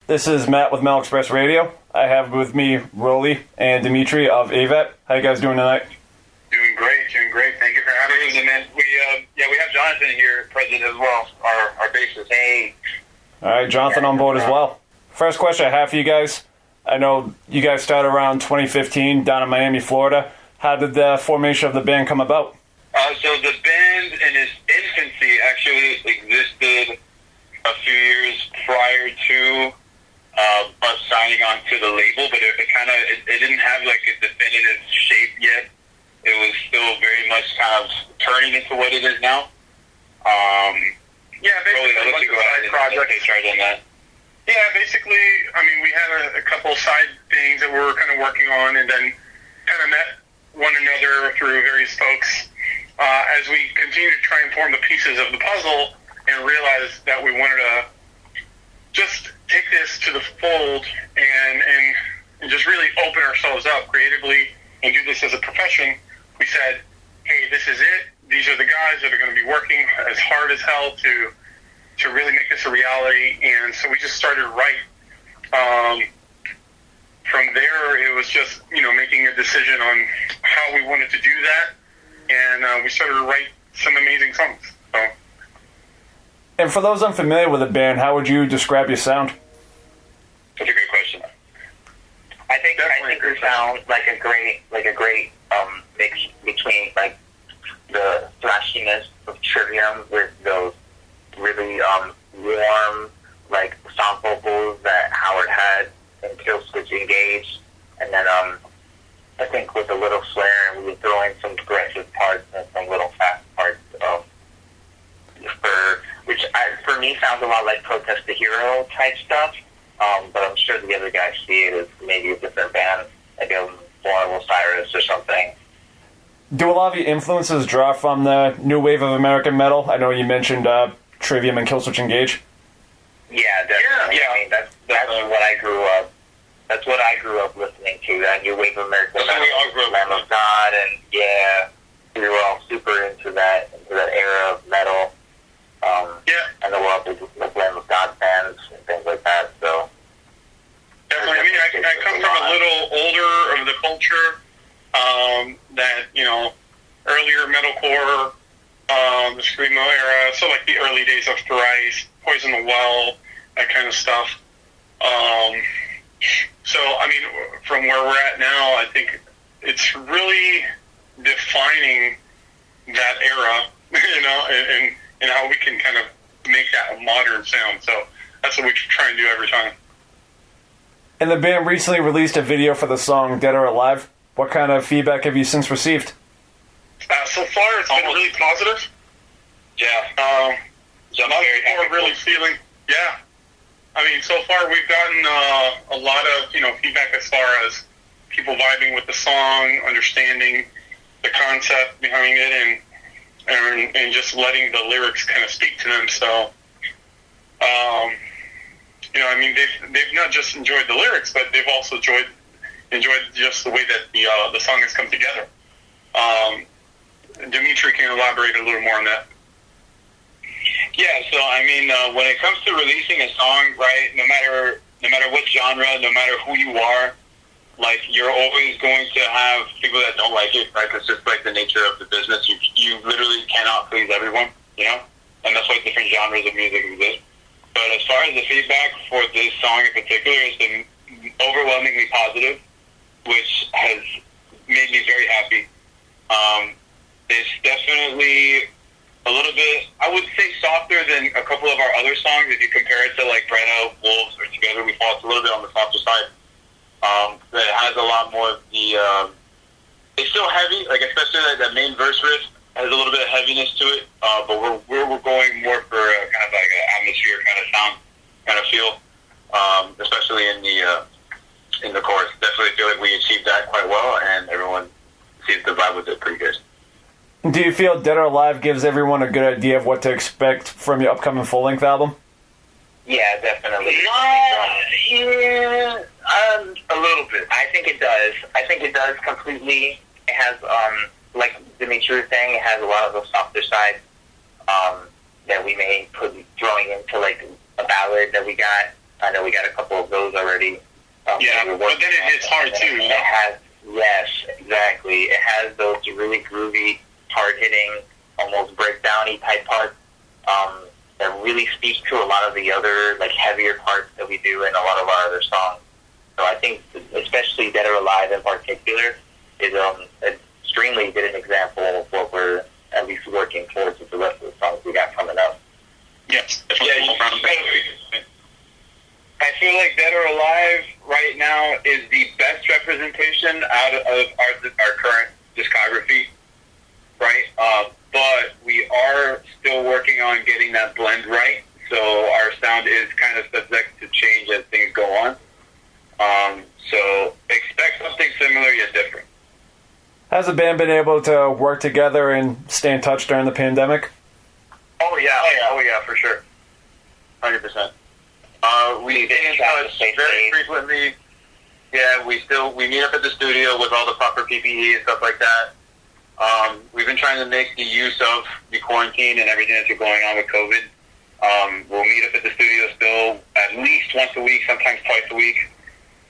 This is Matt with Metal Express Radio. I have with me Roly and Dimtri of AVAT. How you guys doing tonight? Doing great. Thank you for having us. And then we have Jonathan here present as well, our bassist. Hey. All right, Jonathan on board as well. First question I have for you guys. I know you guys started around 2015 down in Miami, Florida. How did the formation of the band come about? So the band in its infancy actually existed a few years prior to us signing on to the label, but it didn't have like a definitive shape yet. It was still very much kind of turning into what it is now. Basically a bunch of side projects. Yeah, basically, I mean, we had a couple side things that we were kind of working on, and then kind of met one another through various folks as we continued to try and form the pieces of the puzzle and realized that we wanted to just take this to the fold and just really open ourselves up creatively and do this as a profession. We said, hey, this is it. These are the guys that are going to be working as hard as hell to really make this a reality. And so we just started to write. From there, it was just, making a decision on how we wanted to do that. And we started to write some amazing songs. So. And for those unfamiliar with the band, how would you describe your sound? That's a good question. I think we sound like a great mix between like the thrashiness of Trivium with those really warm like sound vocals that Howard had in Killswitch Engage, and then I think with a little flair, we would throw in some aggressive parts and some little fast parts, which for me sounds a lot like Protest the Hero type stuff. But I'm sure the other guys see it as maybe a different band, maybe a Born Osiris or something. Do a lot of your influences draw from the new wave of American metal? I know you mentioned Trivium and Killswitch Engage. Yeah, definitely. Yeah. I mean, that's what I grew up. That's what I grew up listening to. That new wave of American metal, Lamb of God, and we were all super into that era of metal. And the world was like Lamb of God fans and things like that. So definitely. I mean, I come from a little older of the culture. That earlier metalcore, the screamo era, so like the early days of Thrice, Poison the Well, that kind of stuff. So I mean, from where we're at now, I think it's really defining that era, and how we can kind of make that a modern sound. So that's what we try and do every time. And the band recently released a video for the song Dead or Alive. What kind of feedback have you since received? So far, it's been really positive. Yeah. We're really feeling. Yeah. I mean, so far we've gotten a lot of feedback as far as people vibing with the song, understanding the concept behind it, and just letting the lyrics kind of speak to them. So, I mean, they've not just enjoyed the lyrics, but they've also enjoyed just the way that the song has come together. Dimtri can elaborate a little more on that. Yeah, so I mean, when it comes to releasing a song, right, no matter what genre, no matter who you are, like, you're always going to have people that don't like it, right? It's just like the nature of the business. You literally cannot please everyone, and that's why different genres of music exist. But as far as the feedback for this song in particular, it's been overwhelmingly positive, which has made me very happy. It's definitely a little bit, I would say, softer than a couple of our other songs. If you compare it to like Brenna, Wolves, or Together We Fall, it's a little bit on the softer side. It has a lot more of the, it's still heavy, like especially like that main verse riff has a little bit of heaviness to it, but we're going more for a kind of like an atmosphere kind of sound, kind of feel, especially in the chorus. Definitely feel like we achieved that quite well, and everyone seems to vibe with it pretty good. Do you feel Dead or Alive gives everyone a good idea of what to expect from your upcoming full-length album? Yeah, definitely. A little bit. I think it does completely. It has, like Dimtri was saying, it has a lot of the softer sides that we may put throwing into like a ballad that we got I know we got a couple of those already. Yeah, but then it hits hard too. It has, yes, exactly. It has those really groovy, hard-hitting, almost breakdowny type parts that really speak to a lot of the other like heavier parts that we do in a lot of our other songs. So I think, especially Dead or Alive in particular, is extremely good an example of what we're at least working towards with the rest of the songs we got coming up. Yes. I feel like Dead or Alive right now is the best representation out of our current discography, right? But we are still working on getting that blend right, so our sound is kind of subject to change as things go on. So expect something similar yet different. Has the band been able to work together and stay in touch during the pandemic? Oh yeah, for sure, 100%. We stay in touch very frequently. Yeah, we meet up at the studio with all the proper PPE and stuff like that. We've been trying to make the use of the quarantine and everything that's going on with COVID. We'll meet up at the studio still at least once a week, sometimes twice a week.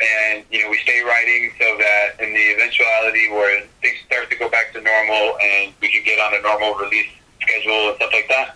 And, we stay writing so that in the eventuality where things start to go back to normal and we can get on a normal release schedule and stuff like that,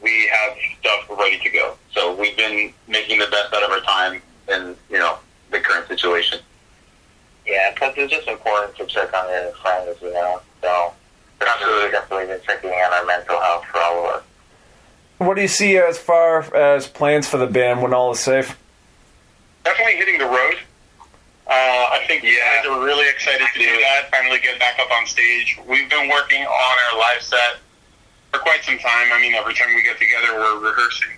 we have stuff ready to go. So we've been making the best out of our time in, the current situation. Yeah, because it's just important to check on your friends, So we've definitely been checking on our mental health for all of us. What do you see as far as plans for the band when all is safe? Definitely hitting the road. I think you guys are really excited to do that, finally get back up on stage. We've been working on our live set for quite some time. I mean, every time we get together, we're rehearsing.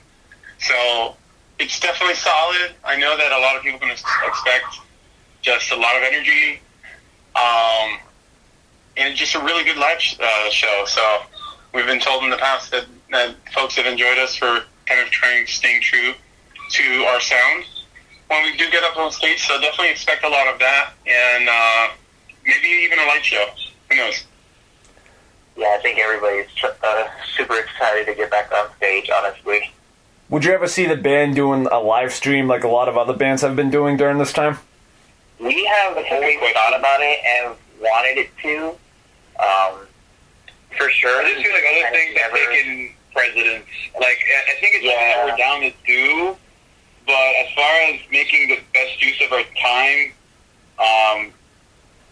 So it's definitely solid. I know that a lot of people are going to expect just a lot of energy, and just a really good live show. So we've been told in the past that folks have enjoyed us for kind of staying true to our sound when we do get up on stage. So definitely expect a lot of that, and maybe even a light show. Who knows? Yeah, I think everybody's super excited to get back on stage, honestly. Would you ever see the band doing a live stream like a lot of other bands have been doing during this time? We have always thought about it and wanted it to, for sure. I just feel like other things have taken precedence. Like, I think it's something that we're down to do, but as far as making the best use of our time,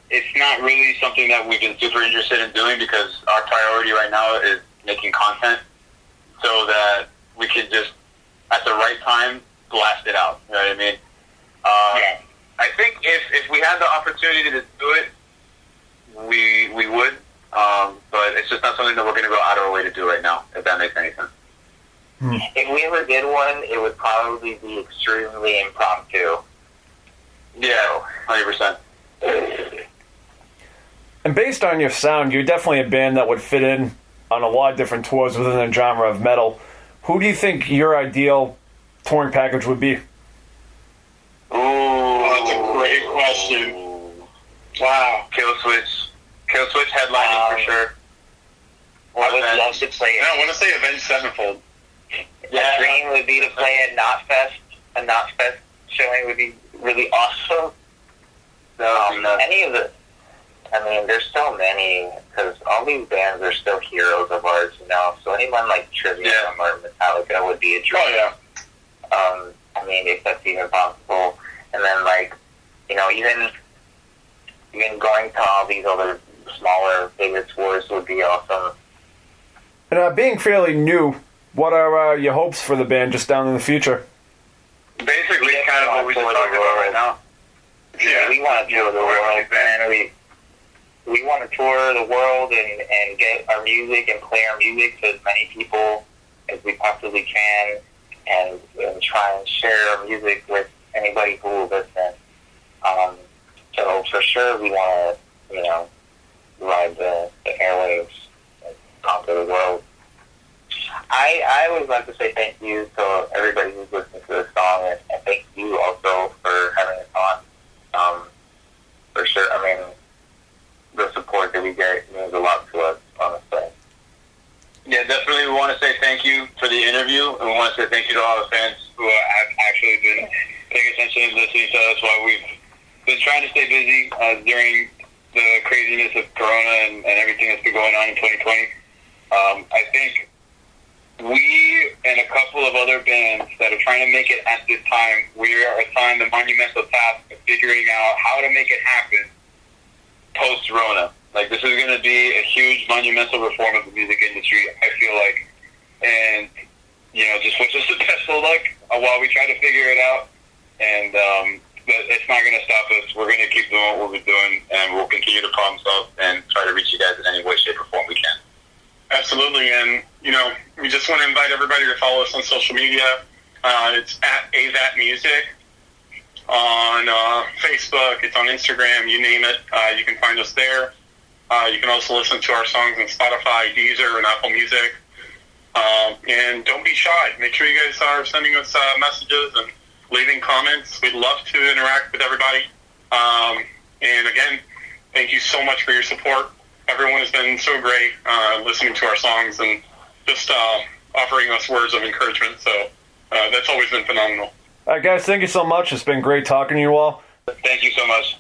it's not really something that we've been super interested in doing because our priority right now is making content so that we can just, at the right time, blast it out. You know what I mean? I think if we had the opportunity to do it, we would. But it's just not something that we're going to go out of our way to do right now, if that makes any sense. If we ever did one, it would probably be extremely impromptu. Yeah, 100%. And based on your sound, you're definitely a band that would fit in on a lot of different tours within the genre of metal. Who do you think your ideal touring package would be? Ooh, that's a great question. Wow. Killswitch headlining for sure. I would love to play it. I want to say Avenged Sevenfold. My dream would be to play at Knotfest. A Knotfest showing would be really awesome. Any of the... I mean, there's so many, because all these bands are still heroes of ours, so anyone like Trivium or Metallica would be a dream. Oh, yeah. I mean, if that's even possible. And then, even going to all these other smaller, bigger tours would be awesome. And being fairly new, what are your hopes for the band just down in the future? Basically, kind of what we just talked about right now. Yeah, we want to tour the world, man. We want to tour the world and get our music and play our music to as many people as we possibly can, and try and share our music with anybody who will listen. So for sure, we want to, ride the airwaves and conquer the world. I always like to say thank you to everybody who's listening to this song, and thank you also for having us on. For sure, I mean, the support that we get means a lot to us, honestly. Yeah, definitely we want to say thank you for the interview, and we want to say thank you to all the fans who have actually paying attention and listening to us while we've been trying to stay busy during the craziness of Corona and everything that's been going on in 2020. I think we and a couple of other bands that are trying to make it at this time, we are assigned the monumental task of figuring out how to make it happen post-Rona. Like, this is going to be a huge monumental reform of the music industry, I feel like. And, just wish us the best of luck while we try to figure it out. And but it's not going to stop us. We're going to keep doing what we're doing, and we'll continue to problem solve and try to reach you guys in any way, shape, or form we can. Absolutely. And, we just want to invite everybody to follow us on social media. It's at AVAT Music on Facebook. It's on Instagram. You name it. You can find us there. You can also listen to our songs on Spotify, Deezer, and Apple Music. And don't be shy. Make sure you guys are sending us messages and leaving comments. We'd love to interact with everybody. And again, thank you so much for your support. Everyone has been so great listening to our songs and just offering us words of encouragement. So that's always been phenomenal. All right, guys, thank you so much. It's been great talking to you all. Thank you so much.